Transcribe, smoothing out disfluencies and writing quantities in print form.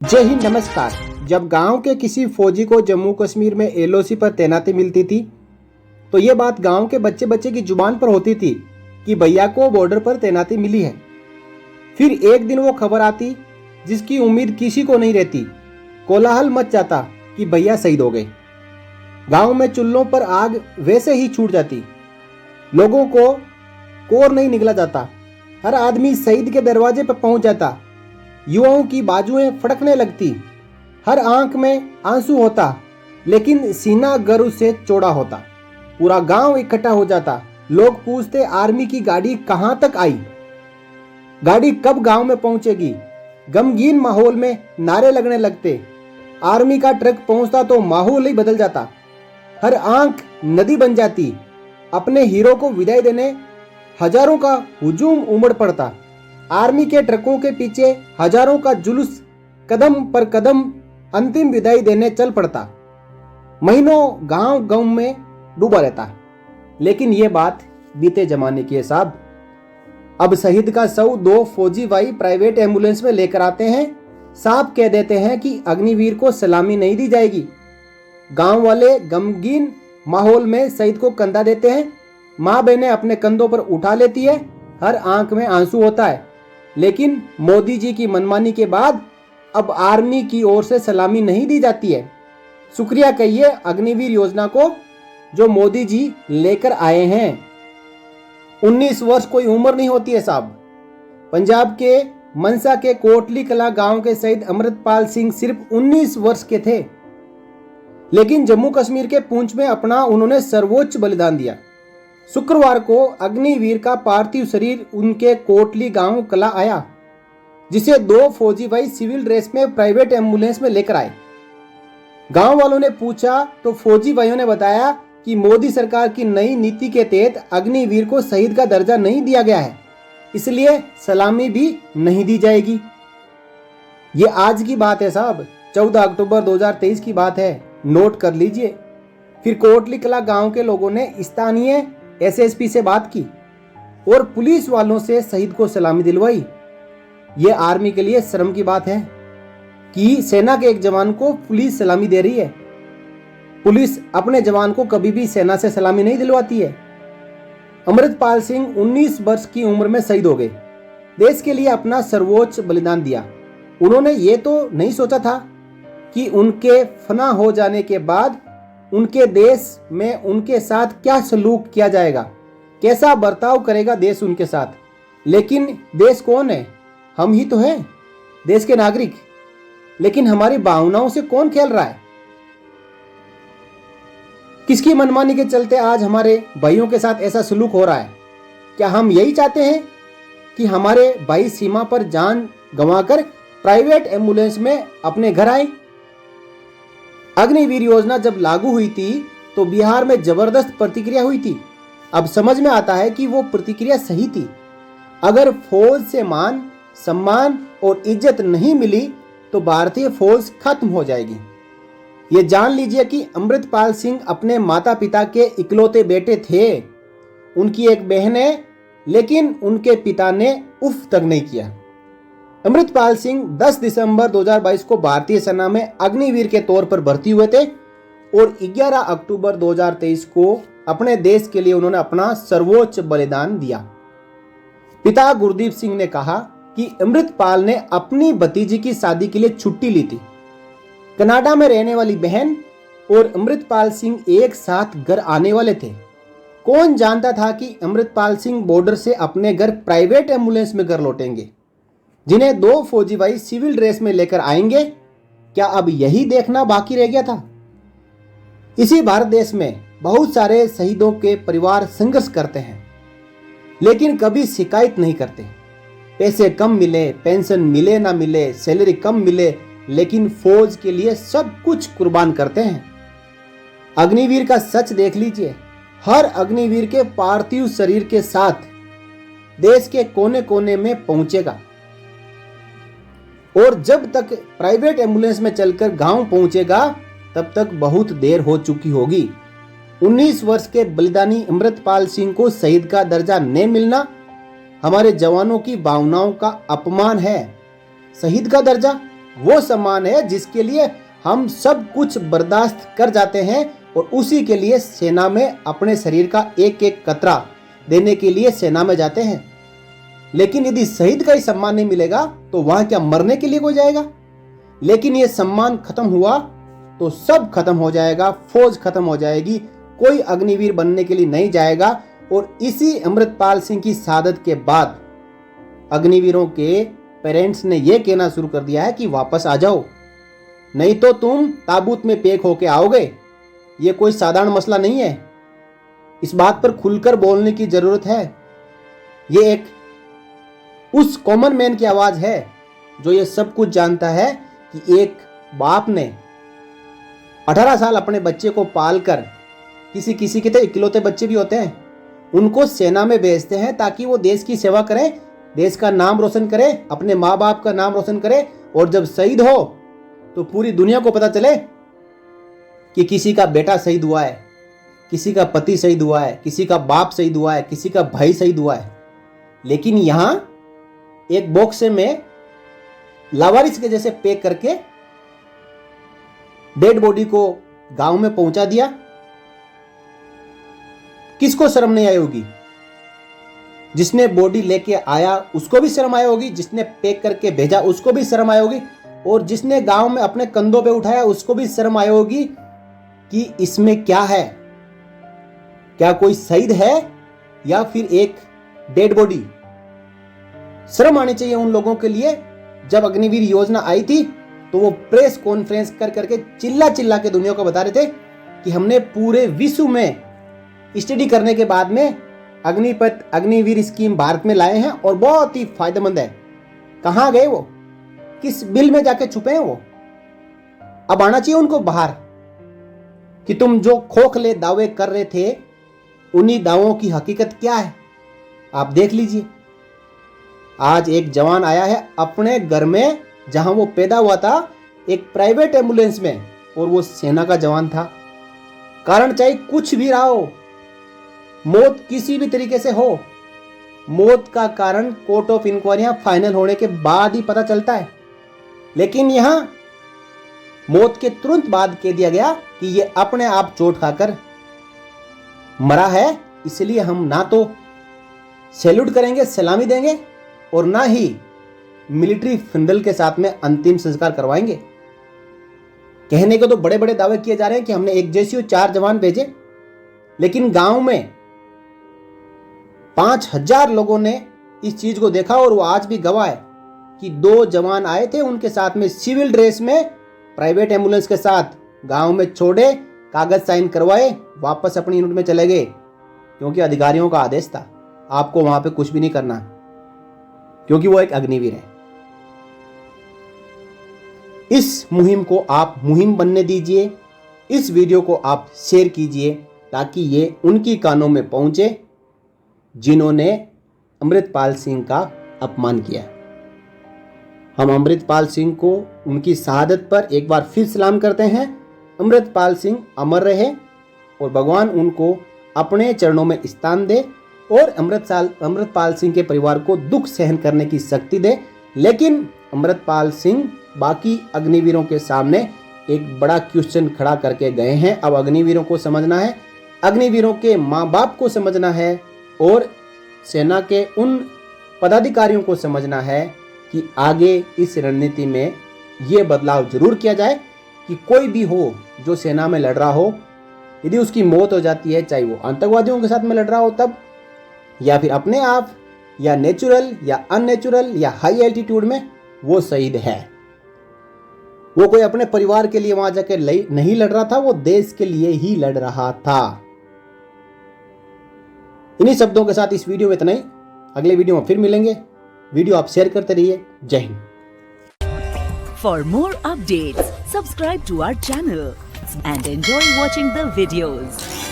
जय हिंद, नमस्कार। जब गांव के किसी फौजी को जम्मू कश्मीर में एलओसी पर तैनाती मिलती थी तो ये बात गांव के बच्चे बच्चे की जुबान पर होती थी कि भैया को बॉर्डर पर तैनाती मिली है। फिर एक दिन वो खबर आती जिसकी उम्मीद किसी को नहीं रहती। कोलाहल मच जाता कि भैया शहीद हो गए। गांव में चूल्हों पर आग वैसे ही छूट जाती। लोगों को कोर नहीं निकला जाता। हर आदमी शहीद के दरवाजे पर पहुंच जाता। युवाओं की बाजुएं फड़कने लगती। हर आंख में आंसू होता, लेकिन सीना गर्व से चौड़ा होता। पूरा गांव इकट्ठा हो जाता। लोग पूछते, आर्मी की गाड़ी कहां तक आई? गाड़ी कब गांव में पहुंचेगी? गमगीन माहौल में नारे लगने लगते। आर्मी का ट्रक पहुंचता तो माहौल ही बदल जाता। हर आंख नदी बन जाती। अपने हीरो को विदाई देने हजारों का हुजूम उमड़ पड़ता। आर्मी के ट्रकों के पीछे हजारों का जुलूस कदम पर कदम अंतिम विदाई देने चल पड़ता। महीनों गांव गम में डूबा रहता। लेकिन यह बात बीते जमाने की है साहब। अब शहीद का शव दो फौजी भाई प्राइवेट एम्बुलेंस में लेकर आते हैं। साहब कह देते हैं कि अग्निवीर को सलामी नहीं दी जाएगी। गांव वाले गमगीन माहौल में शहीद को कंधा देते हैं। माँ बहनें अपने कंधों पर उठा लेती है। हर आंख में आंसू होता है। लेकिन मोदी जी की मनमानी के बाद अब आर्मी की ओर से सलामी नहीं दी जाती है। शुक्रिया कहिए अग्निवीर योजना को जो मोदी जी लेकर आए हैं। 19 वर्ष कोई उम्र नहीं होती है साहब। पंजाब के मनसा के कोटली कला गांव के शहीद अमृतपाल सिंह सिर्फ 19 वर्ष के थे, लेकिन जम्मू कश्मीर के पुंछ में अपना उन्होंने सर्वोच्च बलिदान दिया। शुक्रवार को अग्निवीर का पार्थिव शरीर उनके कोटली गांव कला आया, जिसे दो फौजी भाई सिविल ड्रेस में प्राइवेट एम्बुलेंस में लेकर आए। गांव वालों ने पूछा तो फौजी भाइयों ने बताया कि मोदी सरकार की नई नीति के तहत अग्निवीर को शहीद का दर्जा नहीं दिया गया है, इसलिए सलामी भी नहीं दी जाएगी। ये आज की बात है साहब, 14 अक्टूबर 2023 की बात है, नोट कर लीजिए। फिर कोटली कला गांव के लोगों ने स्थानीय एसएसपी से बात की और पुलिस वालों से शहीद को सलामी दिलवाई। ये आर्मी के लिए शर्म की बात है कि सेना के एक जवान को पुलिस सलामी दे रही है। पुलिस अपने जवान को कभी भी सेना से सलामी नहीं दिलवाती है। अमृतपाल सिंह 19 वर्ष की उम्र में शहीद हो गए। देश के लिए अपना सर्वोच्च बलिदान दिया। उन्होंने ये तो नहीं सोचा था कि उनके फना हो जाने के बाद उनके देश में उनके साथ क्या सलूक किया जाएगा, कैसा बर्ताव करेगा देश उनके साथ। लेकिन देश कौन है? हम ही तो हैं, देश के नागरिक। लेकिन हमारी भावनाओं से कौन खेल रहा है? किसकी मनमानी के चलते आज हमारे भाइयों के साथ ऐसा सलूक हो रहा है? क्या हम यही चाहते हैं कि हमारे भाई सीमा पर जान गंवाकर प्राइवेट एम्बुलेंस में अपने घर आए? अग्निवीर योजना जब लागू हुई थी तो बिहार में जबरदस्त प्रतिक्रिया हुई थी। अब समझ में आता है कि वो प्रतिक्रिया सही थी। अगर फौज से मान, सम्मान और इज्जत नहीं मिली तो भारतीय फौज खत्म हो जाएगी। ये जान लीजिए कि अमृतपाल सिंह अपने माता पिता के इकलौते बेटे थे। उनकी एक बहन है, लेकिन उनके पिता ने उफ तक नहीं किया। अमृतपाल सिंह 10 दिसंबर 2022 को भारतीय सेना में अग्निवीर के तौर पर भर्ती हुए थे और 11 अक्टूबर 2023 को अपने देश के लिए उन्होंने अपना सर्वोच्च बलिदान दिया। पिता गुरदीप सिंह ने कहा कि अमृतपाल ने अपनी भतीजी की शादी के लिए छुट्टी ली थी। कनाडा में रहने वाली बहन और अमृतपाल सिंह एक साथ घर आने वाले थे। कौन जानता था कि अमृतपाल सिंह बॉर्डर से अपने घर प्राइवेट एम्बुलेंस में घर लौटेंगे, जिन्हें दो फौजी भाई सिविल ड्रेस में लेकर आएंगे। क्या अब यही देखना बाकी रह गया था? इसी भारत देश में बहुत सारे शहीदों के परिवार संघर्ष करते हैं, लेकिन कभी शिकायत नहीं करते। पैसे कम मिले, पेंशन मिले ना मिले, सैलरी कम मिले, लेकिन फौज के लिए सब कुछ कुर्बान करते हैं। अग्निवीर का सच देख लीजिए। हर अग्निवीर के पार्थिव शरीर के साथ देश के कोने कोने में पहुंचेगा और जब तक प्राइवेट एम्बुलेंस में चलकर गांव पहुंचेगा तब तक बहुत देर हो चुकी होगी। 19 वर्ष के बलिदानी अमृतपाल सिंह को शहीद का दर्जा न मिलना हमारे जवानों की भावनाओं का अपमान है। शहीद का दर्जा वो सम्मान है जिसके लिए हम सब कुछ बर्दाश्त कर जाते हैं और उसी के लिए सेना में अपने शरीर का एक एक कतरा देने के लिए सेना में जाते हैं। लेकिन यदि शहीद का ही सम्मान नहीं मिलेगा तो वहां क्या मरने के लिए कोई जाएगा? लेकिन ये सम्मान खत्म हुआ तो सब खत्म हो जाएगा, फौज खत्म हो जाएगी, कोई अग्निवीर बनने के लिए नहीं जाएगा। और इसी अमृतपाल सिंह की शहादत के बाद अग्निवीरों के पेरेंट्स ने यह कहना शुरू कर दिया है कि वापस आ जाओ, नहीं तो तुम ताबूत में पैक होके आओगे। ये कोई साधारण मसला नहीं है, इस बात पर खुलकर बोलने की जरूरत है। ये एक उस कॉमन मैन की आवाज है जो ये सब कुछ जानता है कि एक बाप ने 18 साल अपने बच्चे को पालकर, किसी के तो इकलौते बच्चे भी होते हैं, उनको सेना में भेजते हैं ताकि वो देश की सेवा करें, देश का नाम रोशन करे, अपने माँ बाप का नाम रोशन करे। और जब शहीद हो तो पूरी दुनिया को पता चले कि किसी का बेटा शहीद हुआ है, किसी का पति शहीद हुआ है, किसी का बाप शहीद हुआ है, किसी का भाई शहीद हुआ है। लेकिन यहां एक बॉक्स में लावारिस के जैसे पैक करके डेड बॉडी को गांव में पहुंचा दिया। किसको शर्म नहीं आई होगी? जिसने बॉडी लेके आया उसको भी शर्म आई होगी, जिसने पैक करके भेजा उसको भी शर्म आई होगी, और जिसने गांव में अपने कंधों पे उठाया उसको भी शर्म आई होगी कि इसमें क्या है, क्या कोई शहीद है या फिर एक डेड बॉडी। शर्म आनी चाहिए उन लोगों के लिए। जब अग्निवीर योजना आई थी तो वो प्रेस कॉन्फ्रेंस कर करके चिल्ला चिल्ला के दुनिया को बता रहे थे कि हमने पूरे विश्व में स्टडी करने के बाद में अग्निवीर स्कीम भारत में लाए हैं और बहुत ही फायदेमंद है। कहां गए वो? किस बिल में जाके छुपे हैं वो? अब आना चाहिए उनको बाहर कि तुम जो खोखले दावे कर रहे थे उन्हीं दावों की हकीकत क्या है। आप देख लीजिए, आज एक जवान आया है अपने घर में जहां वो पैदा हुआ था, एक प्राइवेट एम्बुलेंस में, और वो सेना का जवान था। कारण चाहे कुछ भी रहा हो, मौत किसी भी तरीके से हो, मौत का कारण कोर्ट ऑफ इंक्वायरियां फाइनल होने के बाद ही पता चलता है। लेकिन यहां मौत के तुरंत बाद कह दिया गया कि ये अपने आप चोट खाकर मरा है, इसलिए हम ना तो सैल्यूट करेंगे, सलामी देंगे, और ना ही मिलिट्री फंडल के साथ में अंतिम संस्कार करवाएंगे। कहने को तो बड़े बड़े दावे किए जा रहे हैं कि हमने एक जैसी 4 जवान भेजे, लेकिन गांव में 5000 लोगों ने इस चीज को देखा और वो आज भी गवाह है कि 2 जवान आए थे, उनके साथ में सिविल ड्रेस में प्राइवेट एम्बुलेंस के साथ गांव में छोड़े, कागज साइन करवाए, वापस अपनी यूनिट में चले गए, क्योंकि अधिकारियों का आदेश था आपको वहां पे कुछ भी नहीं करना, क्योंकि वो एक अग्निवीर है। इस मुहिम को आप मुहिम बनने दीजिए, इस वीडियो को आप शेयर कीजिए ताकि ये उनकी कानों में पहुंचे जिन्होंने अमृतपाल सिंह का अपमान किया। हम अमृतपाल सिंह को उनकी शहादत पर एक बार फिर सलाम करते हैं। अमृतपाल सिंह अमर रहे और भगवान उनको अपने चरणों में स्थान दे और अमृतपाल सिंह के परिवार को दुख सहन करने की शक्ति दे। लेकिन अमृतपाल सिंह बाकी अग्निवीरों के सामने एक बड़ा क्वेश्चन खड़ा करके गए हैं। अब अग्निवीरों को समझना है, अग्निवीरों के माँ बाप को समझना है और सेना के उन पदाधिकारियों को समझना है कि आगे इस रणनीति में ये बदलाव जरूर किया जाए कि कोई भी हो जो सेना में लड़ रहा हो, यदि उसकी मौत हो जाती है, चाहे वो आतंकवादियों के साथ में लड़ रहा हो तब, या फिर अपने आप, या नेचुरल या अननेचुरल या हाई एल्टीट्यूड में, वो शहीद है। वो कोई अपने परिवार के लिए वहां जाकर नहीं लड़ रहा था, वो देश के लिए ही लड़ रहा था। इन्हीं शब्दों के साथ इस वीडियो में इतना ही। अगले वीडियो में फिर मिलेंगे। वीडियो आप शेयर करते रहिए। जय हिंद। For more updates subscribe to our channel and enjoy watching the videos.